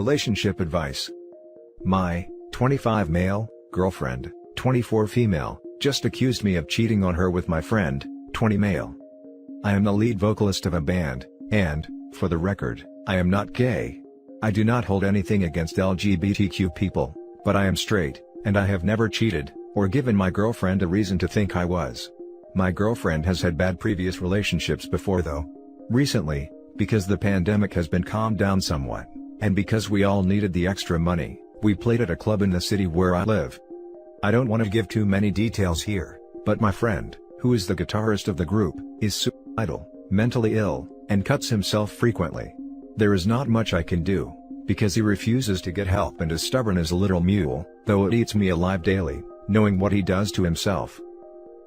Relationship advice. My 25 male girlfriend, 24 female, just accused me of cheating on her with my friend, 20 male. I am the lead vocalist of a band, and, for the record, I am not gay. I do not hold anything against LGBTQ people, but I am straight, and I have never cheated, or given my girlfriend a reason to think I was. My girlfriend has had bad previous relationships before though. Recently, because the pandemic has been calmed down somewhat, and because we all needed the extra money, we played at a club in the city where I live. I don't want to give too many details here, but my friend, who is the guitarist of the group, is suicidal, mentally ill, and cuts himself frequently. There is not much I can do, because he refuses to get help and is stubborn as a little mule, though it eats me alive daily, knowing what he does to himself.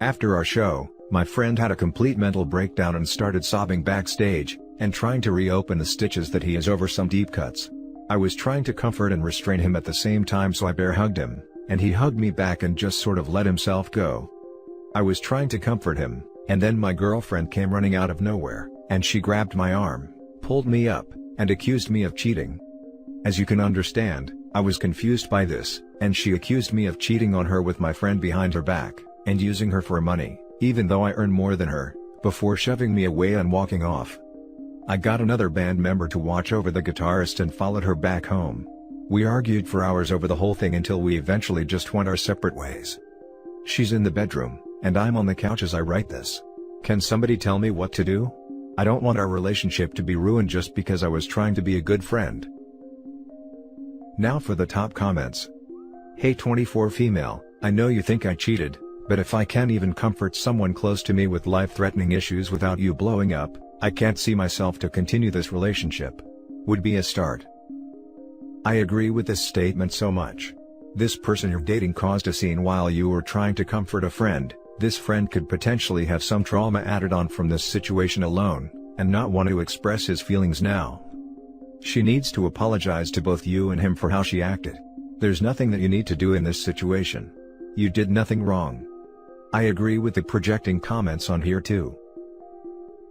After our show, my friend had a complete mental breakdown and started sobbing backstage, and trying to reopen the stitches that he has over some deep cuts. I was trying to comfort and restrain him at the same time, so I bear hugged him, and he hugged me back and just sort of let himself go. I was trying to comfort him, and then my girlfriend came running out of nowhere, and she grabbed my arm, pulled me up, and accused me of cheating. As you can understand, I was confused by this, and she accused me of cheating on her with my friend behind her back, and using her for money, even though I earn more than her, before shoving me away and walking off. I got another band member to watch over the guitarist and followed her back home. We argued for hours over the whole thing until we eventually just went our separate ways. She's in the bedroom, and I'm on the couch as I write this. Can somebody tell me what to do? I don't want our relationship to be ruined just because I was trying to be a good friend. Now for the top comments. Hey 24 female, I know you think I cheated, but if I can't even comfort someone close to me with life-threatening issues without you blowing up, I can't see myself to continue this relationship. Would be a start. I agree with this statement so much. This person you're dating caused a scene while you were trying to comfort a friend. This friend could potentially have some trauma added on from this situation alone, and not want to express his feelings now. She needs to apologize to both you and him for how she acted. There's nothing that you need to do in this situation. You did nothing wrong. I agree with the projecting comments on here too.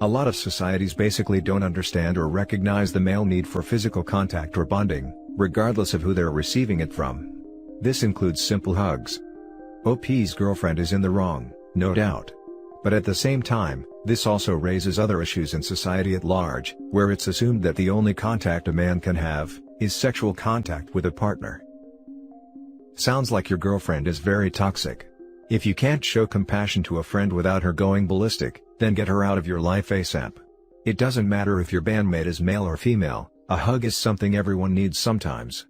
A lot of societies basically don't understand or recognize the male need for physical contact or bonding, regardless of who they're receiving it from. This includes simple hugs. OP's girlfriend is in the wrong, no doubt. But at the same time, this also raises other issues in society at large, where it's assumed that the only contact a man can have is sexual contact with a partner. Sounds like your girlfriend is very toxic. If you can't show compassion to a friend without her going ballistic, then get her out of your life ASAP. It doesn't matter if your bandmate is male or female, a hug is something everyone needs sometimes.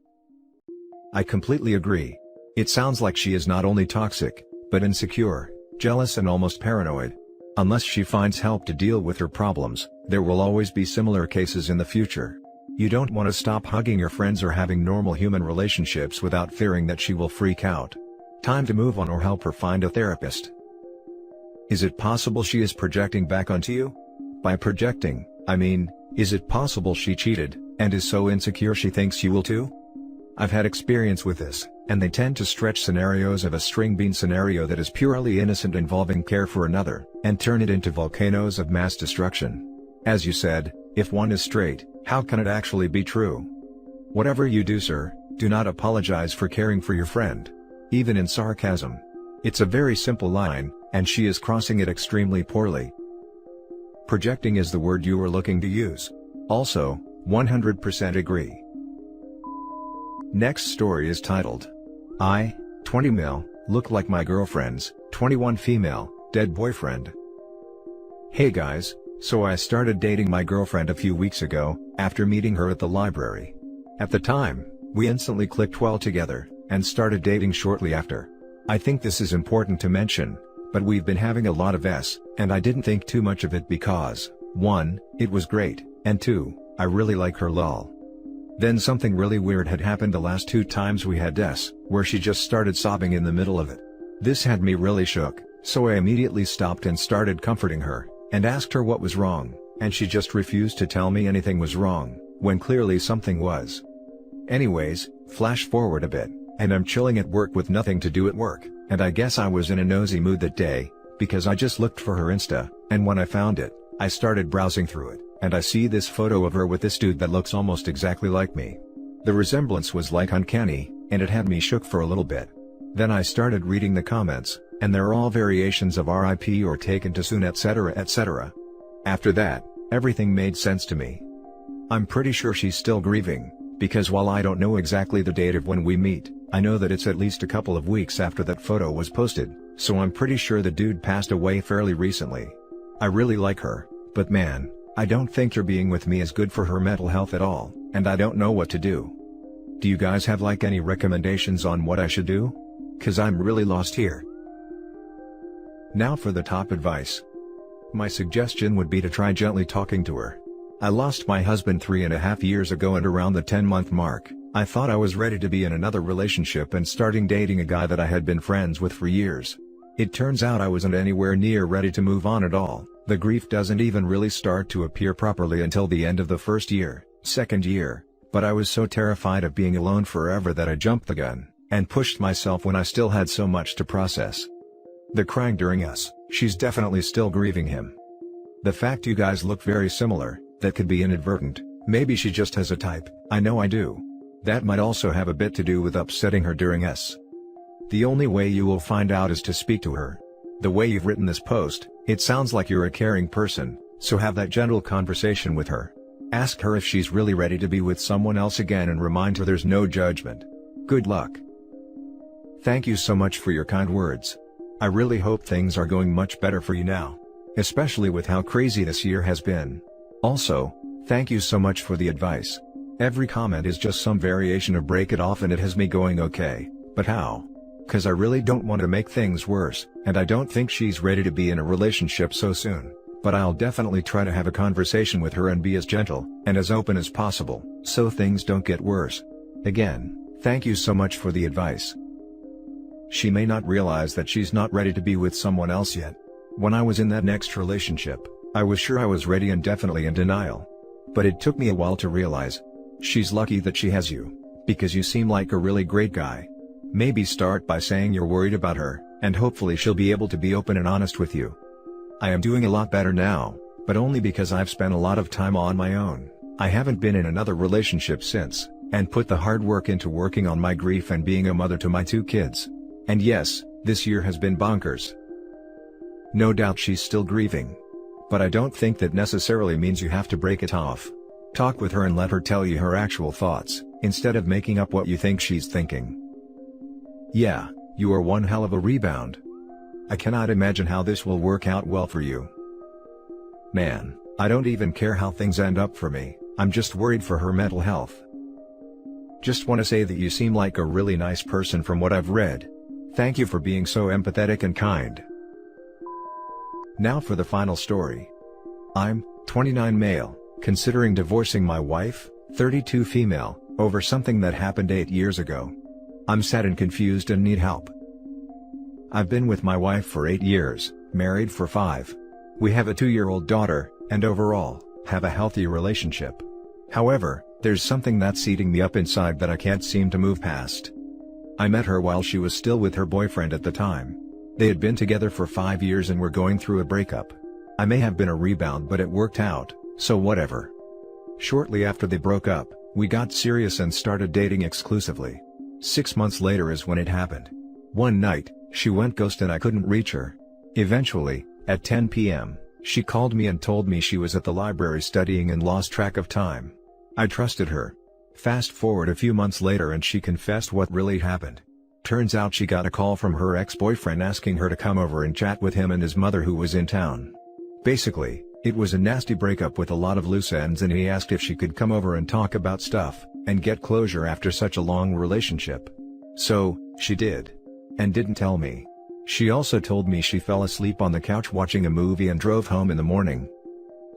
I completely agree. It sounds like she is not only toxic, but insecure, jealous and almost paranoid. Unless she finds help to deal with her problems, there will always be similar cases in the future. You don't want to stop hugging your friends or having normal human relationships without fearing that she will freak out. Time to move on or help her find a therapist. Is it possible she is projecting back onto you? By projecting, I mean, is it possible she cheated, and is so insecure she thinks you will too? I've had experience with this, and they tend to stretch scenarios of a string bean scenario that is purely innocent involving care for another, and turn it into volcanoes of mass destruction. As you said, if one is straight, how can it actually be true? Whatever you do, sir, do not apologize for caring for your friend. Even in sarcasm. It's a very simple line, and she is crossing it extremely poorly. Projecting is the word you were looking to use. Also, 100% agree. Next story is titled, I, 20 male, look like my girlfriend's, 21 female, dead boyfriend. Hey guys, so I started dating my girlfriend a few weeks ago, after meeting her at the library. At the time, we instantly clicked well together, and started dating shortly after. I think this is important to mention, but we've been having a lot of and I didn't think too much of it because, 1, it was great, and 2, I really like her lol. Then something really weird had happened the last 2 times we had where she just started sobbing in the middle of it. This had me really shook, so I immediately stopped and started comforting her, and asked her what was wrong, and she just refused to tell me anything was wrong, when clearly something was. Anyways, flash forward a bit, and I'm chilling at work with nothing to do at work, and I guess I was in a nosy mood that day, because I just looked for her Insta, and when I found it, I started browsing through it, and I see this photo of her with this dude that looks almost exactly like me. The resemblance was like uncanny, and it had me shook for a little bit. Then I started reading the comments, and they're all variations of RIP or taken too soon, etc, etc. After that, everything made sense to me. I'm pretty sure she's still grieving, because while I don't know exactly the date of when we meet, I know that it's at least a couple of weeks after that photo was posted, so I'm pretty sure the dude passed away fairly recently. I really like her, but man, I don't think her being with me is good for her mental health at all, and I don't know what to do. Do you guys have like any recommendations on what I should do? 'Cause I'm really lost here. Now for the top advice. My suggestion would be to try gently talking to her. I lost my husband 3.5 years ago, and around the 10-month mark, I thought I was ready to be in another relationship and starting dating a guy that I had been friends with for years. It turns out I wasn't anywhere near ready to move on at all. The grief doesn't even really start to appear properly until the end of the first year, second year, but I was so terrified of being alone forever that I jumped the gun, and pushed myself when I still had so much to process. The crying during us, she's definitely still grieving him. The fact you guys look very similar, that could be inadvertent, maybe she just has a type, I know I do. That might also have a bit to do with upsetting her during us. The only way you will find out is to speak to her. The way you've written this post, it sounds like you're a caring person, so have that gentle conversation with her. Ask her if she's really ready to be with someone else again, and remind her there's no judgment. Good luck. Thank you so much for your kind words. I really hope things are going much better for you now, especially with how crazy this year has been. Also, thank you so much for the advice. Every comment is just some variation of break it off, and it has me going, okay, but how? 'Cause I really don't want to make things worse, and I don't think she's ready to be in a relationship so soon, but I'll definitely try to have a conversation with her and be as gentle and as open as possible, so things don't get worse. Again, thank you so much for the advice. She may not realize that she's not ready to be with someone else yet. When I was in that next relationship, I was sure I was ready and definitely in denial. But it took me a while to realize. She's lucky that she has you, because you seem like a really great guy. Maybe start by saying you're worried about her, and hopefully she'll be able to be open and honest with you. I am doing a lot better now, but only because I've spent a lot of time on my own. I haven't been in another relationship since, and put the hard work into working on my grief and being a mother to my 2 kids. And yes, this year has been bonkers. No doubt she's still grieving. But I don't think that necessarily means you have to break it off. Talk with her and let her tell you her actual thoughts, instead of making up what you think she's thinking. Yeah, you are one hell of a rebound. I cannot imagine how this will work out well for you. Man, I don't even care how things end up for me, I'm just worried for her mental health. Just want to say that you seem like a really nice person from what I've read. Thank you for being so empathetic and kind. Now for the final story. I'm 29 male, considering divorcing my wife, 32 female, over something that happened 8 years ago. I'm sad and confused and need help. I've been with my wife for 8 years, married for 5. We have a 2-year-old daughter, and overall, have a healthy relationship. However, there's something that's eating me up inside that I can't seem to move past. I met her while she was still with her boyfriend at the time. They had been together for 5 years and were going through a breakup. I may have been a rebound, but it worked out, so whatever. Shortly after they broke up, we got serious and started dating exclusively. 6 months later is when it happened. One night, she went ghost and I couldn't reach her. Eventually, at 10 p.m., she called me and told me she was at the library studying and lost track of time. I trusted her. Fast forward a few months later and she confessed what really happened. Turns out she got a call from her ex-boyfriend asking her to come over and chat with him and his mother, who was in town. Basically, it was a nasty breakup with a lot of loose ends, and he asked if she could come over and talk about stuff, and get closure after such a long relationship. So, she did. And didn't tell me. She also told me she fell asleep on the couch watching a movie and drove home in the morning.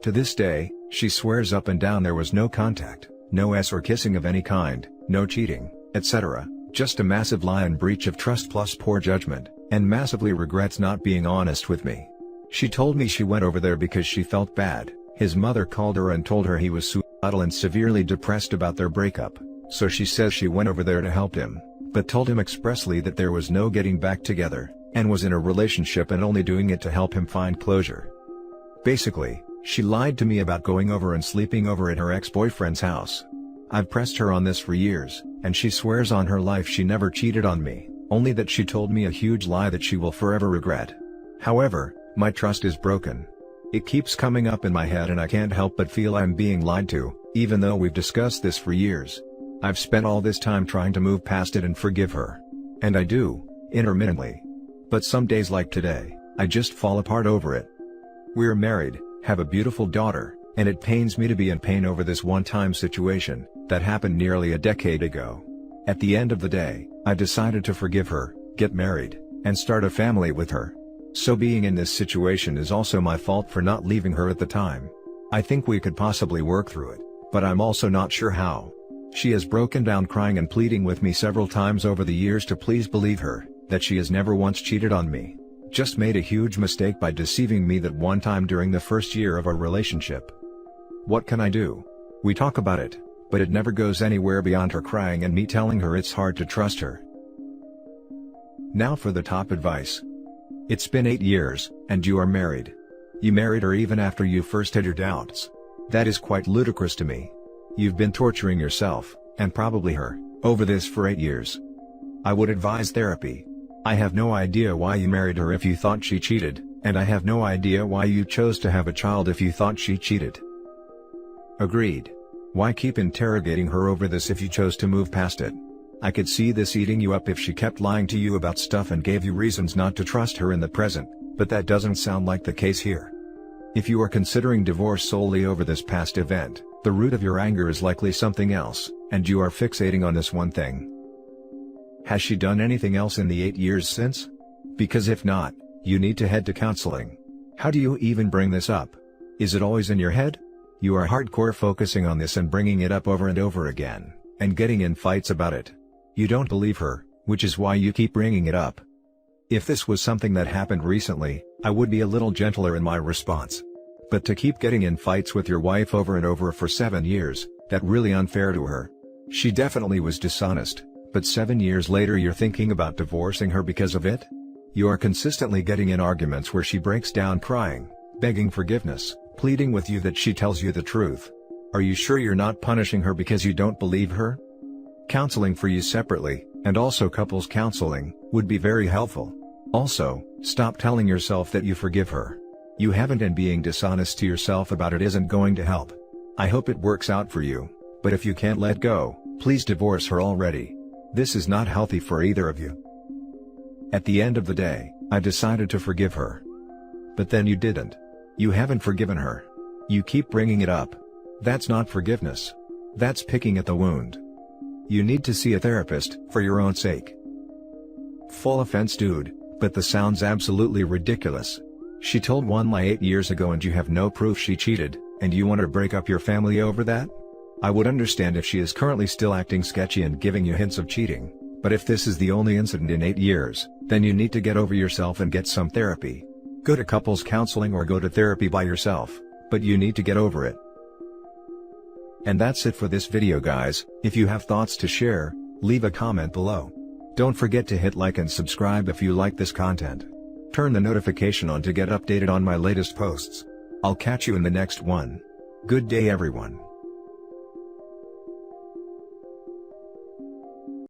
To this day, she swears up and down there was no contact, no or kissing of any kind, no cheating, etc., just a massive lie and breach of trust plus poor judgment, and massively regrets not being honest with me. She told me she went over there because she felt bad. His mother called her and told her he was suicidal and severely depressed about their breakup, so she says she went over there to help him, but told him expressly that there was no getting back together, and was in a relationship and only doing it to help him find closure. Basically, she lied to me about going over and sleeping over at her ex-boyfriend's house. I've pressed her on this for years, and she swears on her life she never cheated on me, only that she told me a huge lie that she will forever regret. However, my trust is broken. It keeps coming up in my head and I can't help but feel I'm being lied to, even though we've discussed this for years. I've spent all this time trying to move past it and forgive her. And I do, intermittently. But some days like today, I just fall apart over it. We're married, have a beautiful daughter, and it pains me to be in pain over this one-time situation that happened nearly a decade ago. At the end of the day, I decided to forgive her, get married, and start a family with her. So being in this situation is also my fault for not leaving her at the time. I think we could possibly work through it, but I'm also not sure how. She has broken down crying and pleading with me several times over the years to please believe her, that she has never once cheated on me. Just made a huge mistake by deceiving me that one time during the first year of our relationship. What can I do? We talk about it, but it never goes anywhere beyond her crying and me telling her it's hard to trust her. Now for the top advice. It's been 8 years, and you are married. You married her even after you first had your doubts. That is quite ludicrous to me. You've been torturing yourself, and probably her, over this for 8 years. I would advise therapy. I have no idea why you married her if you thought she cheated, and I have no idea why you chose to have a child if you thought she cheated. Agreed. Why keep interrogating her over this if you chose to move past it? I could see this eating you up if she kept lying to you about stuff and gave you reasons not to trust her in the present, but that doesn't sound like the case here. If you are considering divorce solely over this past event, the root of your anger is likely something else, and you are fixating on this one thing. Has she done anything else in the 8 years since? Because if not, you need to head to counseling. How do you even bring this up? Is it always in your head? You are hardcore focusing on this and bringing it up over and over again, and getting in fights about it. You don't believe her, which is why you keep bringing it up. If this was something that happened recently, I would be a little gentler in my response. But to keep getting in fights with your wife over and over for 7 years, that's really unfair to her. She definitely was dishonest, but 7 years later you're thinking about divorcing her because of it? You are consistently getting in arguments where she breaks down crying, begging forgiveness, pleading with you that she tells you the truth. Are you sure you're not punishing her because you don't believe her? Counseling for you separately, and also couples counseling, would be very helpful. Also, stop telling yourself that you forgive her. You haven't, and being dishonest to yourself about it isn't going to help. I hope it works out for you, but if you can't let go, please divorce her already. This is not healthy for either of you. At the end of the day, I decided to forgive her. But then you didn't. You haven't forgiven her. You keep bringing it up. That's not forgiveness. That's picking at the wound. You need to see a therapist, for your own sake. Full offense dude, but this sounds absolutely ridiculous. She told one lie 8 years ago and you have no proof she cheated, and you want to break up your family over that? I would understand if she is currently still acting sketchy and giving you hints of cheating, but if this is the only incident in 8 years, then you need to get over yourself and get some therapy. Go to couples counseling or go to therapy by yourself, but you need to get over it. And that's it for this video guys. If you have thoughts to share, leave a comment below. Don't forget to hit like and subscribe if you like this content. Turn the notification on to get updated on my latest posts. I'll catch you in the next one. Good day everyone.